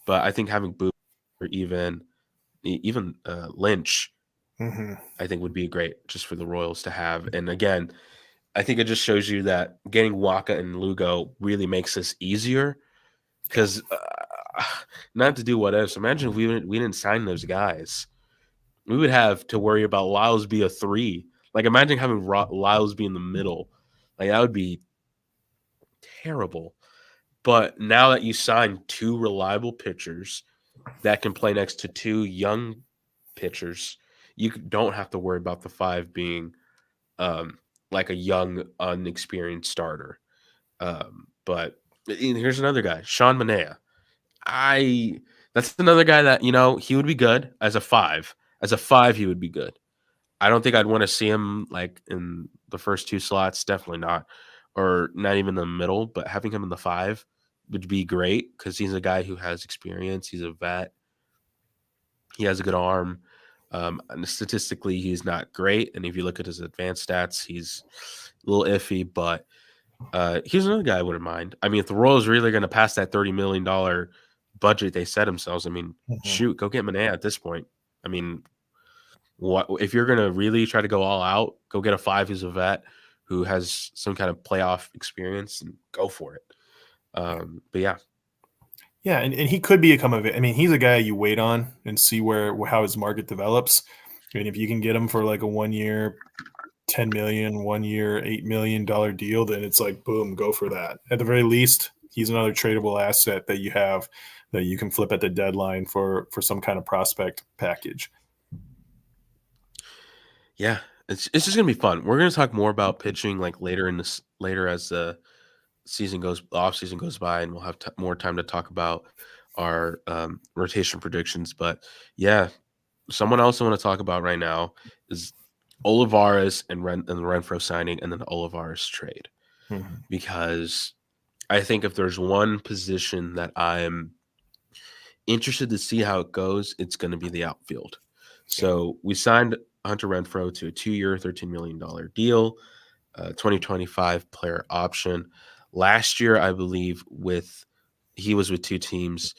But I think having Bubic or even Lynch,
Mm-hmm.
I think would be great just for the Royals to have. And again, I think it just shows you that getting Waka and Lugo really makes this easier
Yeah.
because not to do what ifs. Imagine if we didn't sign those guys, we would have to worry about Lyles be a 3. Like imagine having Lyles be in the middle, like that would be terrible. But now that you sign 2 reliable pitchers that can play next to 2 young pitchers, you don't have to worry about the 5 being like a young, unexperienced starter. But here's another guy, Sean Manaea. I That's another guy that he would be good as a 5. As a 5, he would be good. I don't think I'd want to see him like in the first 2 slots, definitely not, or not even in the middle. But having him in the 5 would be great because he's a guy who has experience. He's a vet. He has a good arm. And statistically, he's not great. And if you look at his advanced stats, he's a little iffy. But here's another guy I wouldn't mind. I mean, if the Royals really going to pass that $30 million budget they set themselves, I mean,
Mm-hmm.
shoot, go get Manaea at this point. I mean, what if you're going to really try to go all out? Go get a 5 who's a vet who has some kind of playoff experience and go for it. But yeah,
Yeah, and he could become I mean, he's a guy you wait on and see how his market develops. I mean, if you can get him for like a 1 year, 10 million, 1 year, $8 million deal, then it's like boom, go for that. At the very least, he's another tradable asset that you have that you can flip at the deadline for some kind of prospect package.
yeah, it's just gonna be fun. We're gonna talk more about pitching like later as the off season goes by, and we'll have more time to talk about our rotation predictions. But yeah, someone else I want to talk about right now is Olivares and the Renfroe signing, and then the Olivares trade,
Mm-hmm.
because I think if there's one position that I'm interested to see how it goes, it's going to be the outfield.
Yeah.
So we signed Hunter Renfroe to a 2-year, $13 million deal, 2025 player option. Last year, I believe, he was with 2 teams,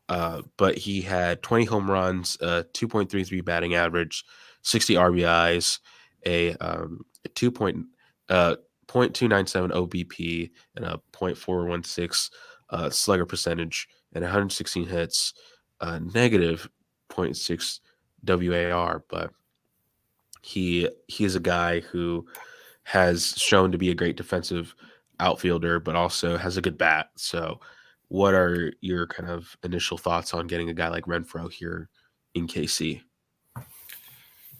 but he had 20 home runs, 2.33 batting average, 60 RBIs, a 0.297 OBP, and a .416 slugger percentage, and 116 hits, negative zero point 0.6 WAR. But he is a guy who has shown to be a great defensive outfielder, but also has a good bat. So, what are your kind of initial thoughts on getting a guy like Renfroe here in KC?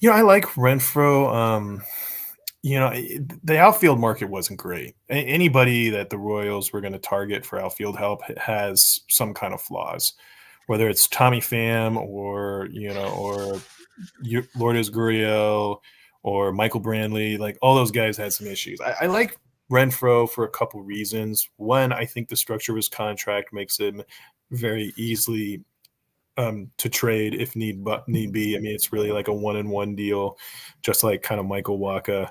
I like Renfroe. The outfield market wasn't great. Anybody that the Royals were going to target for outfield help has some kind of flaws, whether it's Tommy Pham or Lourdes Gurriel or Michael Brantley. Like all those guys had some issues. I like Renfroe for a couple reasons. One, I think the structure of his contract makes him very easily to trade if need be. I mean, it's really like a 1-and-1 deal, just like kind of Michael Wacha.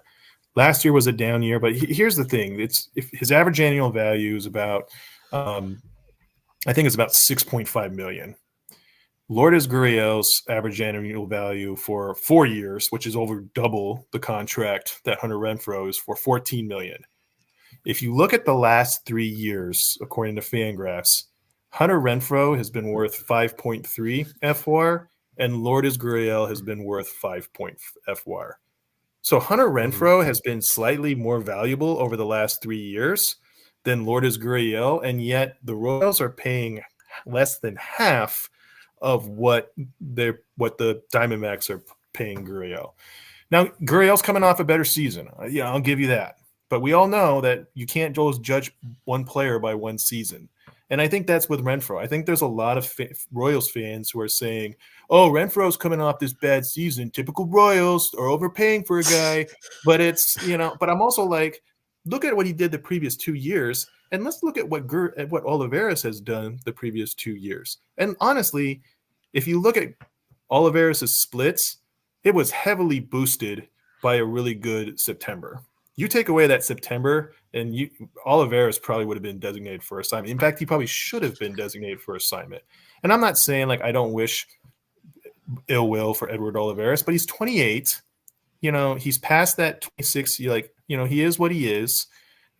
Last year was a down year, but here's the thing: if his average annual value is about, I think it's about 6.5 million. Lourdes Gurriel's average annual value for 4 years, which is over double the contract that Hunter Renfroe is, for 14 million. If you look at the last 3 years, according to Fangraphs, Hunter Renfroe has been worth 5.3 FWAR, and Lourdes Gurriel has been worth 5 FWAR. So Hunter
Mm-hmm.
Renfroe has been slightly more valuable over the last 3 years than Lourdes Gurriel, and yet the Royals are paying less than half of what the Diamondbacks are paying Gurriel. Now Gurriel's coming off a better season. Yeah, I'll give you that. But we all know that you can't just judge one player by one season. And I think that's with Renfroe. I think there's a lot of Royals fans who are saying, oh, Renfroe's coming off this bad season. Typical Royals are overpaying for a guy. But but I'm also like, look at what he did the previous 2 years, and let's look at what Olivares has done the previous 2 years. And honestly, if you look at Olivares' splits, it was heavily boosted by a really good September. You take away that September, and Olivares probably would have been designated for assignment. In fact, he probably should have been designated for assignment. And I'm not saying like I don't wish ill will for Edward Olivares, but he's 28. He's past that 26. He is what he is.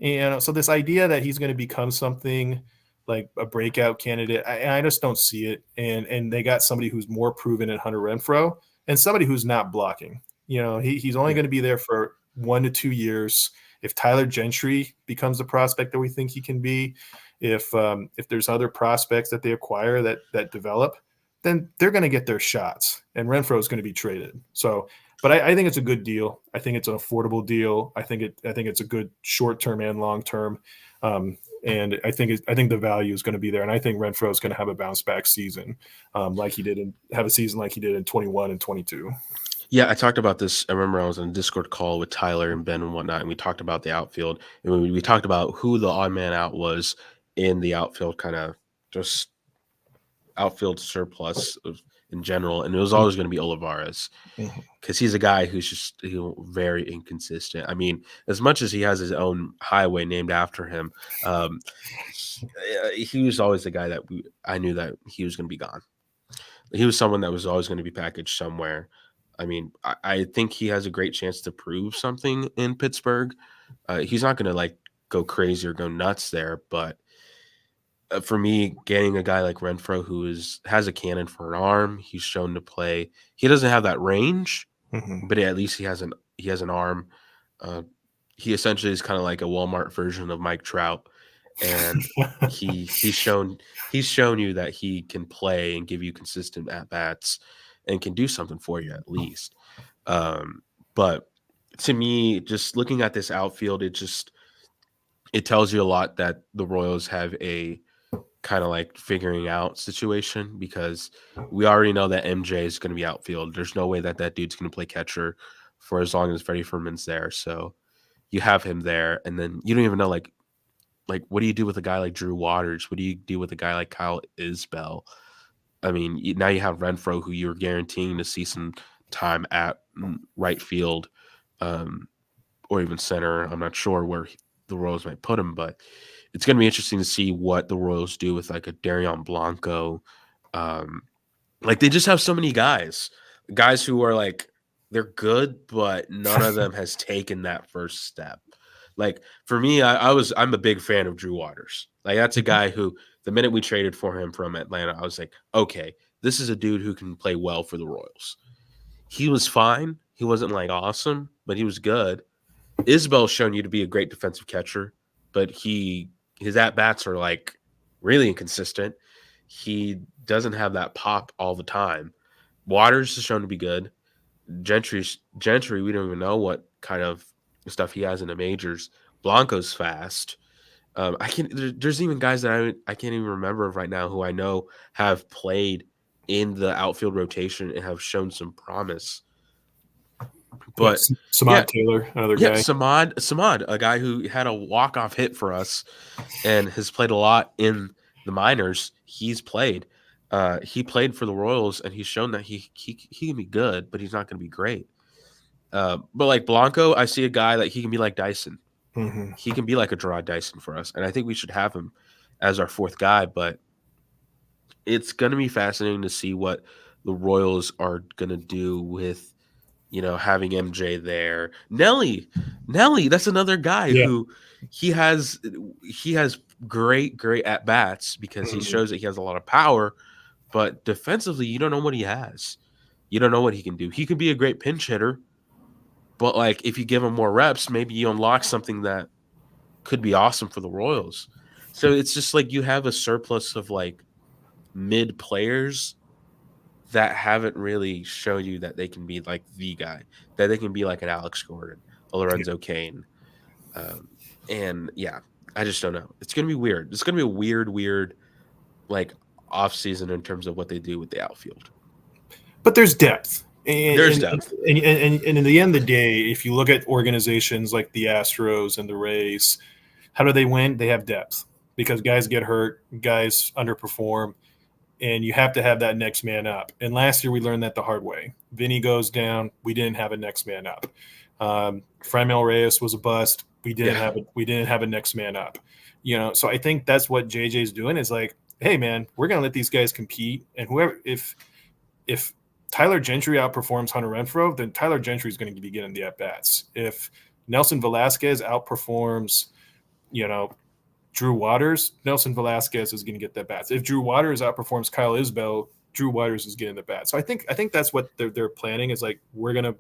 And so this idea that he's going to become something like a breakout candidate, I just don't see it. And they got somebody who's more proven in Hunter Renfroe and somebody who's not blocking. He's only going to be there for 1 to 2 years. If Tyler Gentry becomes the prospect that we think he can be, if there's other prospects that they acquire that develop, then they're going to get their shots, and Renfroe is going to be traded. So, but I think it's a good deal. I think it's an affordable deal. I think it's a good short term and long term, and I think the value is going to be there. And I think Renfroe is going to have a bounce back season, like he did have a season like he did in 21 and 22.
Yeah, I talked about this. I remember I was on a Discord call with Tyler and Ben and whatnot, and we talked about the outfield. And we talked about who the odd man out was in the outfield, kind of just outfield surplus in general. And it was always going to be Olivares because he's a guy who's just very inconsistent. I mean, as much as he has his own highway named after him, he was always the guy that I knew that he was going to be gone. He was someone that was always going to be packaged somewhere. I mean, I think he has a great chance to prove something in Pittsburgh. He's not going to like go crazy or go nuts there, but for me, getting a guy like Renfroe who has a cannon for an arm, he's shown to play. He doesn't have that range, but at least he has an arm. He essentially is kind of like a Walmart version of Mike Trout, and he's shown you that he can play and give you consistent at bats and can do something for you at least. But to me, just looking at this outfield, it tells you a lot that the Royals have a kind of like figuring out situation, because we already know that MJ is going to be outfield. There's no way that dude's going to play catcher for as long as Freddie Freeman's there. So you have him there, and then you don't even know like what do you do with a guy like Drew Waters? What do you do with a guy like Kyle Isbell? I mean, now you have Renfroe, who you're guaranteeing to see some time at right field, or even center. I'm not sure where the Royals might put him, but it's going to be interesting to see what the Royals do with like a Darion Blanco. Like they just have so many guys who are like, they're good, but none of them has taken that first step. Like for me, I'm a big fan of Drew Waters. Like that's a guy who the minute we traded for him from Atlanta, I was like, okay, this is a dude who can play well for the Royals. He was fine. He wasn't like awesome, but he was good. Isbell's shown you to be a great defensive catcher, but his at-bats are like really inconsistent. He doesn't have that pop all the time. Waters is shown to be good. Gentry, we don't even know what kind of stuff he has in the majors. Blanco's fast. There's even guys that I can't even remember right now who I know have played in the outfield rotation and have shown some promise. But
Samad Taylor, another guy.
Samad, a guy who had a walk-off hit for us and has played a lot in the minors. He played for the Royals, and he's shown that he can be good, but he's not going to be great. But like Blanco, I see a guy that he can be like Dyson. He can be like a Gerard Dyson for us, and I think we should have him as our fourth guy. But it's going to be fascinating to see what the Royals are going to do with, having MJ there. Nelly, that's another guy who he has great at bats because he shows that he has a lot of power, but defensively you don't know what he has. You don't know what he can do. He could be a great pinch hitter, but like if you give him more reps, maybe you unlock something that could be awesome for the Royals. So it's just like you have a surplus of like mid players that haven't really shown you that they can be like the guy, that they can be like an Alex Gordon, a Lorenzo Cain. And yeah, I just don't know. It's going to be weird. It's going to be a weird like off season in terms of what they do with the outfield.
But there's depth.
There's
And,
depth.
and in the end of the day, if you look at organizations like the Astros and the Rays, how do they win? They have depth because guys get hurt, guys underperform, and you have to have that next man up. And last year we learned that the hard way. Vinny goes down, we didn't have a next man up. Franmil Reyes was a bust.
Yeah.
We didn't have a next man up. So I think that's what JJ's doing is like, hey man, we're gonna let these guys compete, and whoever if Tyler Gentry outperforms Hunter Renfroe, then Tyler Gentry is going to be getting the at bats. If Nelson Velasquez outperforms, you know, Drew Waters, Nelson Velasquez is going to get the bats. If Drew Waters outperforms Kyle Isbell, Drew Waters is getting the bats. So I think that's what they're planning is like we're going to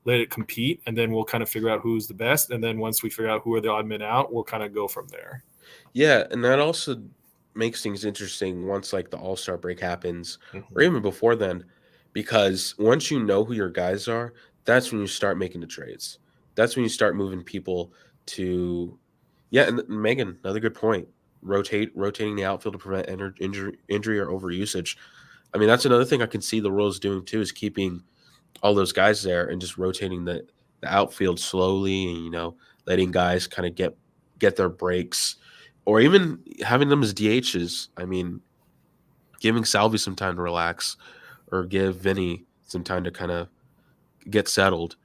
let it compete, and then we'll kind of figure out who's the best, and then once we figure out who are the odd men out, we'll kind of go from there.
Yeah, and that also makes things interesting once like the All-Star break happens or
Mm-hmm.
even before then, because once you know who your guys are, that's when you start making the trades. That's when you start moving people to yeah, and Megan, another good point. Rotating the outfield to prevent injury or overusage. I mean, that's another thing I can see the Royals doing too is keeping all those guys there and just rotating the outfield slowly and letting guys kind of get their breaks or even having them as DHs. I mean, giving Salvi some time to relax or give Vinny some time to kind of get settled.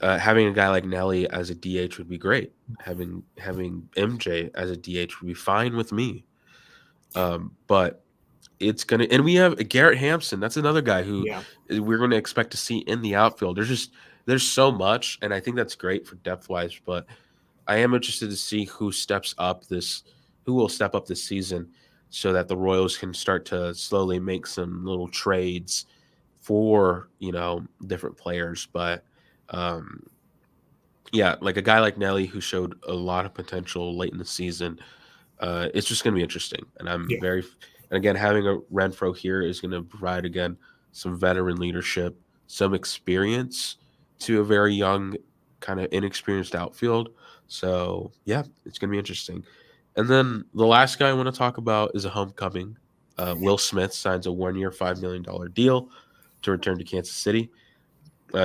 Having a guy like Nelly as a DH would be great. Having MJ as a DH would be fine with me. But it's gonna, and we have Garrett Hampson. That's another guy who
Yeah.
we're going to expect to see in the outfield. There's so much, and I think that's great for depth wise. But I am interested to see who will step up this season, so that the Royals can start to slowly make some little trades for different players. But um, yeah, like a guy like Nelly who showed a lot of potential late in the season, it's just going to be interesting. And
Yeah.
and again, having a Renfro here is going to provide, again, some veteran leadership, some experience to a very young, kind of inexperienced outfield. So, yeah, it's going to be interesting. And then the last guy I want to talk about is a homecoming. Will Smith signs a 1 year, $5 million deal to return to Kansas City.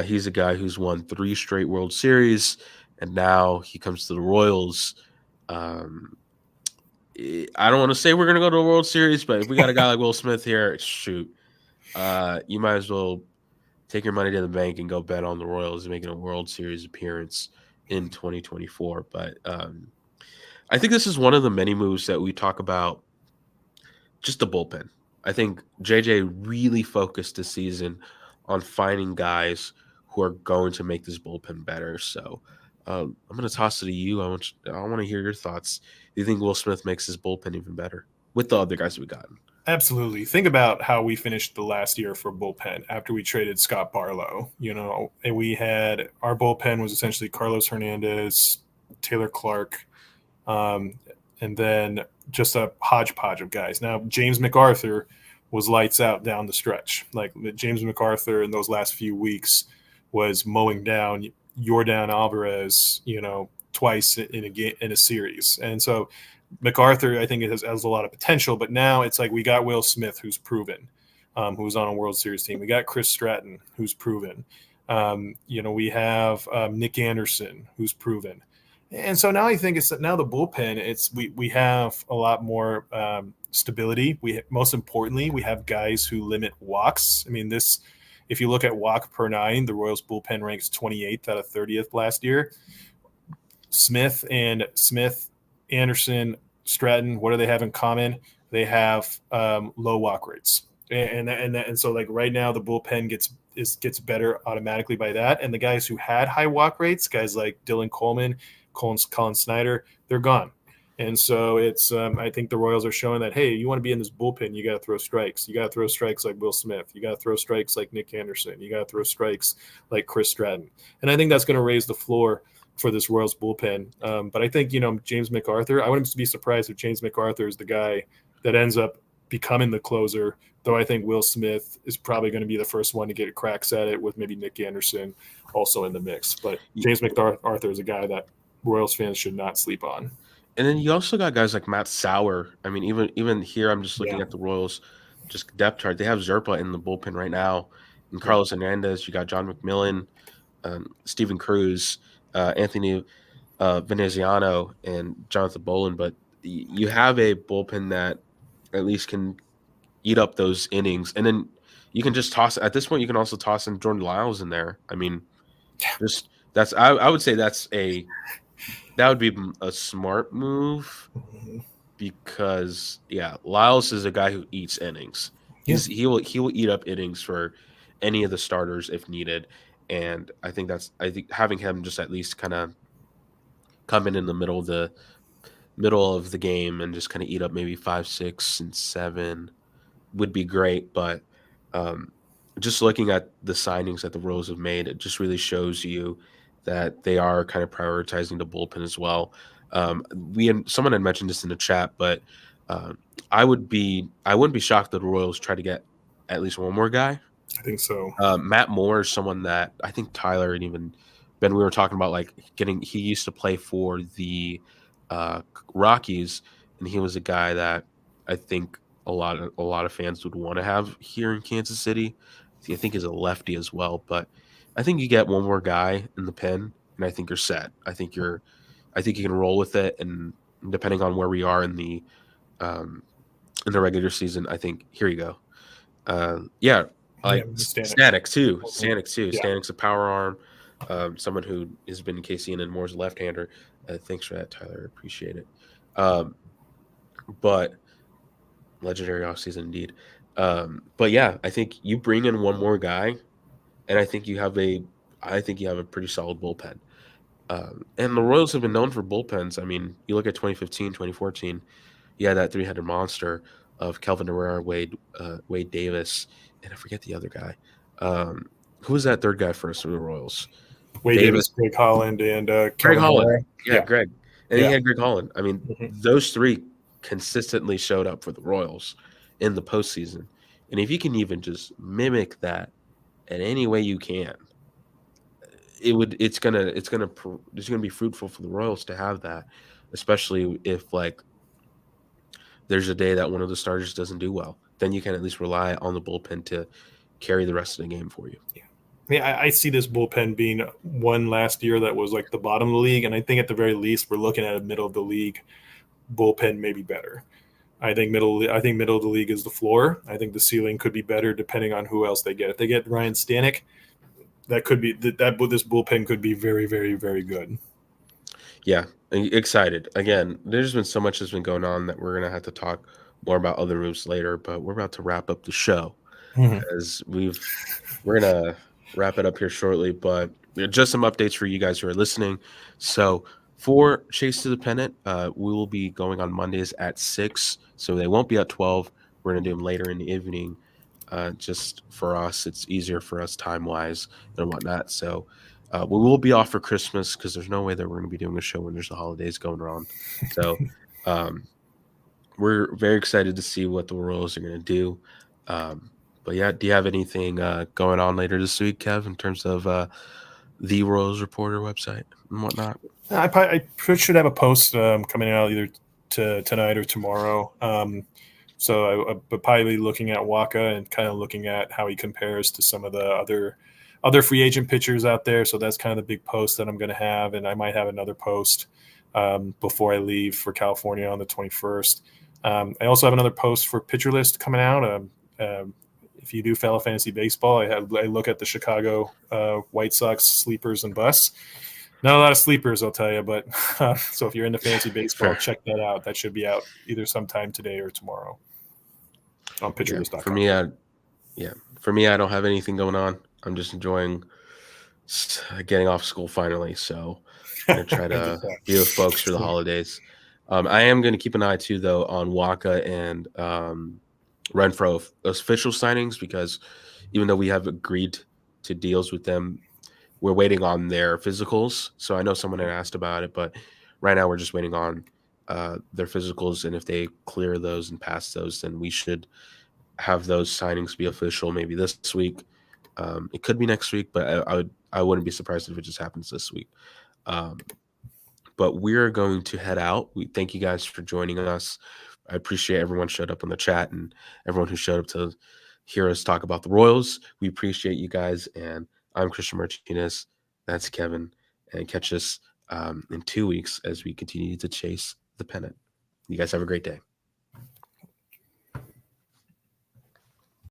He's a guy who's won 3 straight World Series, and now he comes to the Royals. Um, I don't want to say we're going to go to a World Series, but if we got a guy like Will Smith here, shoot, you might as well take your money to the bank and go bet on the Royals making a World Series appearance in 2024. But I think this is one of the many moves that we talk about, just the bullpen. I think JJ really focused this season on finding guys who are going to make this bullpen better. So I'm going to toss it to you. I want to hear your thoughts. Do you think Will Smith makes his bullpen even better with the other guys we gotten?
Absolutely. Think about how we finished the last year for bullpen after we traded Scott Barlow. And we had our bullpen was essentially Carlos Hernandez, Taylor Clark, um, and then just a hodgepodge of guys. Now, James MacArthur was lights out down the stretch. Like James MacArthur in those last few weeks was mowing down Yordan Alvarez, twice in a game in a series. And so MacArthur, I think, it has a lot of potential, but now it's like we got Will Smith, who's proven, who's on a World Series team. We got Chris Stratton, who's proven. We have Nick Anderson, who's proven. And so now I think it's now the bullpen. We have a lot more stability. Most importantly, we have guys who limit walks. I mean, if you look at walk per nine, the Royals bullpen ranks 28th out of 30th last year. Smith, Anderson, Stratton, what do they have in common? They have low walk rates, and so like right now the bullpen gets better automatically by that. And the guys who had high walk rates, guys like Dylan Coleman, Colin Snyder, they're gone. And so it's I think the Royals are showing that, hey, you want to be in this bullpen, you got to throw strikes. You got to throw strikes like Will Smith. You got to throw strikes like Nick Anderson. You got to throw strikes like Chris Stratton. And I think that's going to raise the floor for this Royals bullpen. But I think, James MacArthur, I wouldn't be surprised if James MacArthur is the guy that ends up becoming the closer, though I think Will Smith is probably going to be the first one to get cracks at it with maybe Nick Anderson also in the mix. But James MacArthur is a guy that Royals fans should not sleep on.
And then you also got guys like Matt Sauer. I mean, even here, I'm just looking
Yeah.
at the Royals, just depth chart. They have Zerpa in the bullpen right now, and
Yeah.
Carlos Hernandez. You got John McMillan, Stephen Cruz, Anthony Veneziano, and Jonathan Bolin. But you have a bullpen that at least can eat up those innings, and then you can just toss. At this point, you can also toss in Jordan Lyles in there. I mean, just that's I would say that would be a smart move
Mhm.
because yeah, Lyles is a guy who eats innings.
Yeah.
He will eat up innings for any of the starters if needed, and I think having him just at least kind of come in the middle of the game and just kind of eat up maybe 5, 6, and 7 would be great. But um, just looking at the signings that the Royals have made, it just really shows you that they are kind of prioritizing the bullpen as well. Someone had mentioned this in the chat, but um, I wouldn't be shocked that the Royals try to get at least one more guy.
I think so.
Matt Moore is someone that I think Tyler and even Ben, we were talking about like getting. He used to play for the uh, Rockies, and he was a guy that I think a lot of fans would want to have here in Kansas City. I think he's a lefty as well, but I think you get one more guy in the pen, and I think you're set. I think you can roll with it, and depending on where we are um, in the regular season, I think here you go. Yeah,
Yeah,
like
Stanek.
Stanek too.
Mhm.
Stanek too.
Yeah.
Stanek's a power arm. Someone who has been KC and Moore's left-hander. Thanks for that, Tyler. Appreciate it. Um, but legendary offseason indeed. But yeah, I think you bring in one more guy, and I think you have a pretty solid bullpen. And the Royals have been known for bullpens. I mean, you look at 2015, 2014. You had that three-headed monster of Kelvin Herrera, Wade Davis, and I forget the other guy. Um, who was that third guy for us for the Royals?
Wade
Davis,
Davis, Greg Holland, and
Greg
Kelvin
Holland.
Herrera.
Yeah,
Yeah.
Greg. And he
Yeah.
had Greg Holland. I mean,
Mhm.
those three consistently showed up for the Royals in the postseason. And if you can even just mimic that in any way you can, it's gonna be fruitful for the Royals to have that, especially if like there's a day that one of the starters doesn't do well, then you can at least rely on the bullpen to carry the rest of the game for you.
I mean, I see this bullpen being one last year that was like the bottom of the league, and I think at the very least we're looking at a middle of the league bullpen, maybe better. I think middle of the league is the floor. I think the ceiling could be better depending on who else they get. If they get Ryan Stanek, that could be that this bullpen could be very, very, very good.
Yeah, excited. Again, there's been so much that's been going on that we're gonna have to talk more about other moves later, but we're about to wrap up the show
Mhm.
as we're gonna wrap it up here shortly. But just some updates for you guys who are listening. So for Chase to the Pennant, we will be going on Mondays at 6, so they won't be at 12. We're gonna do them later in the evening. Just for us, it's easier for us time wise and whatnot. So we will be off for Christmas because there's no way that we're going to be doing a show when there's the holidays going on. So um, we're very excited to see what the Royals are going to do. But yeah, do you have anything going on later this week, Kev, in terms of the Royals Reporter website and whatnot?
I should have a post coming out either tonight or tomorrow. So but probably looking at Waka and kind of looking at how he compares to some of the other free agent pitchers out there. So that's kind of the big post that I'm going to have, and I might have another post before I leave for California on the 21st. I also have another post for pitcher list coming out. If you do fellow fantasy baseball, I look at the Chicago White Sox sleepers and busts. Not a lot of sleepers, I'll tell you, but so if you're into fantasy baseball,
Fair.
check that out. That should be out either sometime today or tomorrow on
Yeah.
pitcherlist.com.
Yeah. For me, I don't have anything going on. I'm just enjoying getting off school finally. So I'm gonna try
I get
to
that.
be with folks for the holidays. I am going to keep an eye too, though, on Waka and Renfroe official signings because even though we have agreed to deals with them, we're waiting on their physicals. So I know someone had asked about it, but right now we're just waiting on their physicals, and if they clear those and pass those, then we should have those signings be official maybe this week. It could be next week, but I wouldn't be surprised if it just happens this week. Um, but we're going to head out. We thank you guys for joining us. I appreciate everyone showed up on the chat and everyone who showed up to hear us talk about the Royals. We appreciate you guys. And I'm Christian Martinez. That's Kevin. And catch us in 2 weeks as we continue to chase the pennant. You guys have a great day.